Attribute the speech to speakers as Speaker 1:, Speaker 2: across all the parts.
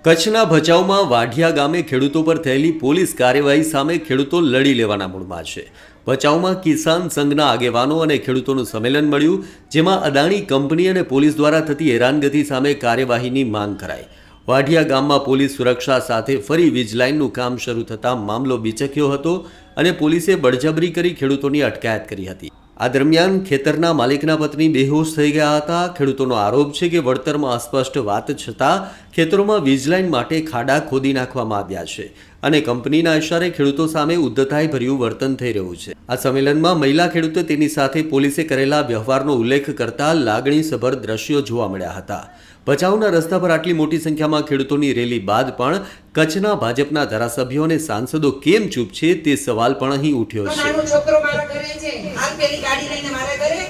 Speaker 1: કચ્છના ભચાઉમાં વાઢિયા ગામે ખેડૂતો પર થયેલી પોલીસ કાર્યવાહી સામે ખેડૂતો લડી લેવાના મૂડમાં છે। ભચાઉમાં કિસાન સંઘના આગેવાનો અને ખેડૂતોનું સંમેલન મળ્યું, જેમાં અદાણી કંપની અને પોલીસ દ્વારા થતી હેરાનગતિ સામે કાર્યવાહીની માંગ કરાઈ। વાઢિયા ગામમાં પોલીસ સુરક્ષા સાથે ફરી વીજલાઇનનું કામ શરૂ થતાં મામલો બીચક્યો હતો અને પોલીસે બળજબરી કરી ખેડૂતોની અટકાયત કરી હતી। આ દરમિયાન ખેતરના માલિકના પત્ની બેહોશ થઈ ગયા હતા। ખેડૂતોનો આરોપ છે કે વળતરમાં અસ્પષ્ટ વાત છતાં ખેતરોમાં વીજલાઇન માટે ખાડા ખોદી નાખવામાં આવ્યા છે અને કંપનીના ઇશારે ખેડૂતો સામે ઉદ્ધતાઈ ભર્યું વર્તન થઈ રહ્યું છે। આ સંમેલનમાં મહિલા ખેડૂતો તેની સાથે પોલીસે કરેલા વ્યવહારનો ઉલ્લેખ કરતા લાગણીસભર દ્રશ્યો જોવા મળ્યા હતા। ભચાઉના રસ્તા પર આટલી મોટી સંખ્યામાં ખેડૂતોની રેલી બાદ પણ કચ્છના ભાજપના ધારાસભ્યો અને સાંસદો કેમ ચૂપ છે તે સવાલ પણ અહીં ઉઠ્યો છે।
Speaker 2: છોકરો મારા ઘરે છે, હાલ પેલી ગાડી લઈને મારા ઘરે,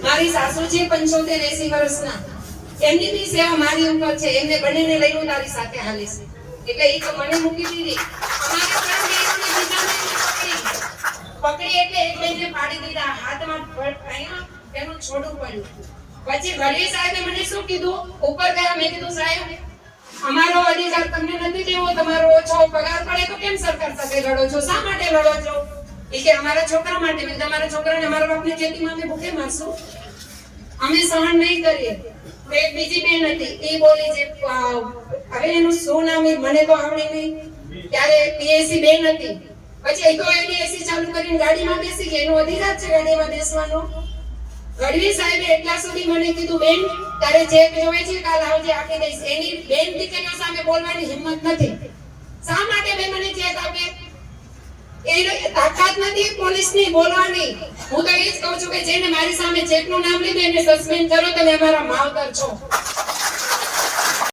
Speaker 2: મારી સાસુ છે 75-80 વર્ષના, એમની બી સેવા મારી ઉપર છે, એમને બંનેને લઈને હું તારી સાથે હાલીશ, એટલે એ તો મને મૂકી દીધી। અમારે પકડી એટલે એક લઈને પાડી દીધા, હાથમાં એનું છોડું પડ્યું। પછી ગઢવી સાહેબે મને શું કીધું, ઉપર ગયા, મેં કીધું સાહેબ અમારો અધિકાર તમને નથી દેવો, તમારો ઓછો પગાર પડે તો કેમ સરકાર સાથે લડો છો, શા માટે લડો છો? એ કે અમારા છોકરા માટે, મેં તમારા છોકરાને અમારા બાપને ખેતીમાં અમે ભૂખે મારશું, અમે સહન નહીં કરીએ। તો એક બીજી બેન હતી, એ બોલી છે, હવે એનું શું નામ મને તો આવડે નહીં, ત્યારે પીએસસી બેન હતી, પછી એ તો એની એસી ચાલુ કરીને ગાડીમાં બેસી ગઈ, એનો અધિકાર છે ગાડીમાં બેસવાનો। ગઢવી સાહેબે એટલા સુધી મને કીધું, બેન તારે જે જોવે છે કાલ આવજે આપી દઈશ। એની બેન દીકરીઓ સામે બોલવાની હિંમત નથી, શા માટે બેન મને ચેક આપે? એ તાકાત નથી પોલીસની બોલવાની। હું તો એ જ કહું છું કે જેને મારી સામે ચેકનું નામ લીધું એને સસ્પેન્ડ કરો, તમે અમારા માવતર છો।